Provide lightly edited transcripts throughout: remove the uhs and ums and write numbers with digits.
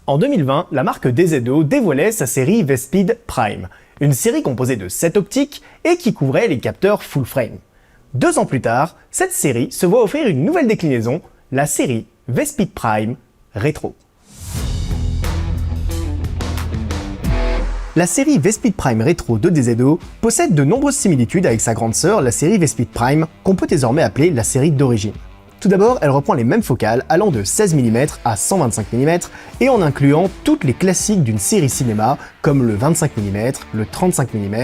En 2020, la marque DZO dévoilait sa série V-Speed Prime, une série composée de 7 optiques et qui couvrait les capteurs full frame. 2 ans plus tard, cette série se voit offrir une nouvelle déclinaison, la série V-Speed Prime Rétro. La série V-Speed Prime Rétro de DZO possède de nombreuses similitudes avec sa grande sœur, la série V-Speed Prime, qu'on peut désormais appeler la série d'origine. Tout d'abord, elle reprend les mêmes focales allant de 16 mm à 125 mm et en incluant toutes les classiques d'une série cinéma comme le 25 mm, le 35 mm,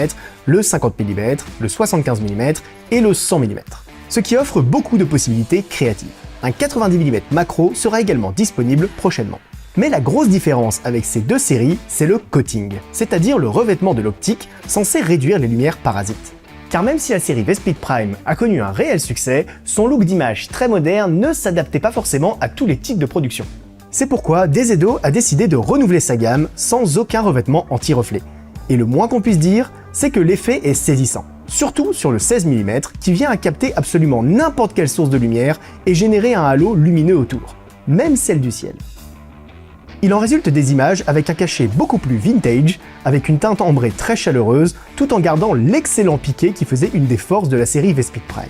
le 50 mm, le 75 mm et le 100 mm. Ce qui offre beaucoup de possibilités créatives. Un 90 mm macro sera également disponible prochainement. Mais la grosse différence avec ces deux séries, c'est le coating, c'est-à-dire le revêtement de l'optique censé réduire les lumières parasites. Car même si la série V-Speed Prime a connu un réel succès, son look d'image très moderne ne s'adaptait pas forcément à tous les types de production. C'est pourquoi DZO a décidé de renouveler sa gamme sans aucun revêtement anti-reflet. Et le moins qu'on puisse dire, c'est que l'effet est saisissant. Surtout sur le 16 mm qui vient à capter absolument n'importe quelle source de lumière et générer un halo lumineux autour, même celle du ciel. Il en résulte des images avec un cachet beaucoup plus vintage, avec une teinte ambrée très chaleureuse, tout en gardant l'excellent piqué qui faisait une des forces de la série V-Speed Prime.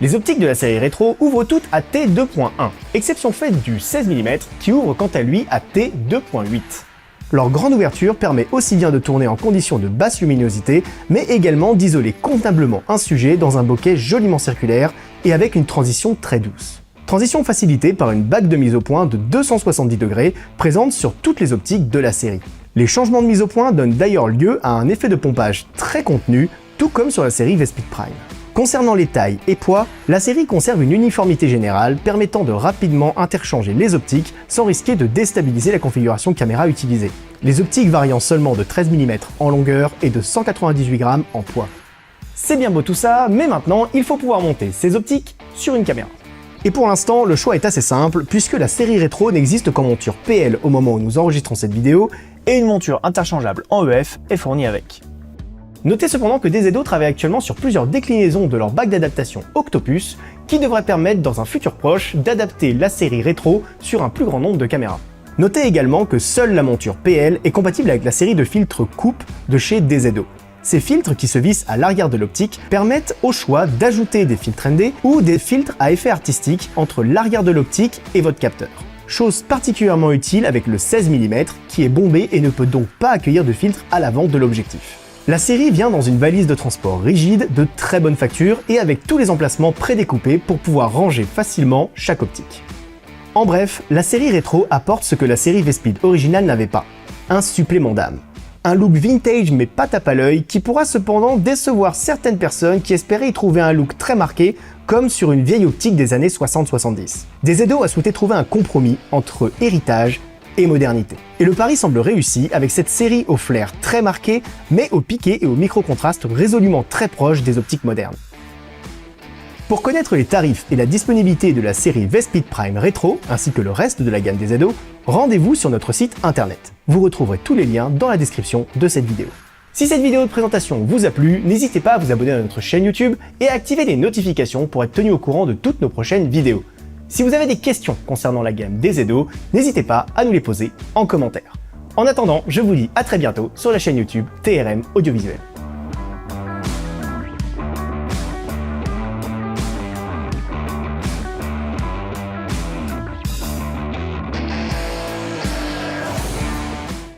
Les optiques de la série rétro ouvrent toutes à T2.1, exception faite du 16 mm qui ouvre quant à lui à T2.8. Leur grande ouverture permet aussi bien de tourner en conditions de basse luminosité, mais également d'isoler convenablement un sujet dans un bokeh joliment circulaire et avec une transition très douce. Transition facilitée par une bague de mise au point de 270 degrés présente sur toutes les optiques de la série. Les changements de mise au point donnent d'ailleurs lieu à un effet de pompage très contenu, tout comme sur la série V-Speed Prime. Concernant les tailles et poids, la série conserve une uniformité générale permettant de rapidement interchanger les optiques sans risquer de déstabiliser la configuration caméra utilisée. Les optiques variant seulement de 13 mm en longueur et de 198 g en poids. C'est bien beau tout ça, mais maintenant il faut pouvoir monter ces optiques sur une caméra. Et pour l'instant, le choix est assez simple, puisque la série rétro n'existe qu'en monture PL au moment où nous enregistrons cette vidéo, et une monture interchangeable en EF est fournie avec. Notez cependant que DZO travaille actuellement sur plusieurs déclinaisons de leur bague d'adaptation Octopus, qui devrait permettre dans un futur proche d'adapter la série rétro sur un plus grand nombre de caméras. Notez également que seule la monture PL est compatible avec la série de filtres coupe de chez DZO. Ces filtres qui se vissent à l'arrière de l'optique permettent au choix d'ajouter des filtres ND ou des filtres à effet artistique entre l'arrière de l'optique et votre capteur. Chose particulièrement utile avec le 16 mm qui est bombé et ne peut donc pas accueillir de filtre à l'avant de l'objectif. La série vient dans une valise de transport rigide de très bonne facture et avec tous les emplacements prédécoupés pour pouvoir ranger facilement chaque optique. En bref, la série rétro apporte ce que la série V-Speed originale n'avait pas, un supplément d'âme. Un look vintage mais pas tape à l'œil qui pourra cependant décevoir certaines personnes qui espéraient y trouver un look très marqué comme sur une vieille optique des années 60-70. DZO a souhaité trouver un compromis entre héritage et modernité. Et le pari semble réussi avec cette série au flair très marqué mais au piqué et au micro-contraste résolument très proche des optiques modernes. Pour connaître les tarifs et la disponibilité de la série V-Speed Prime Rétro, ainsi que le reste de la gamme DZO, rendez-vous sur notre site internet. Vous retrouverez tous les liens dans la description de cette vidéo. Si cette vidéo de présentation vous a plu, n'hésitez pas à vous abonner à notre chaîne YouTube et à activer les notifications pour être tenu au courant de toutes nos prochaines vidéos. Si vous avez des questions concernant la gamme DZO, n'hésitez pas à nous les poser en commentaire. En attendant, je vous dis à très bientôt sur la chaîne YouTube TRM Audiovisuel.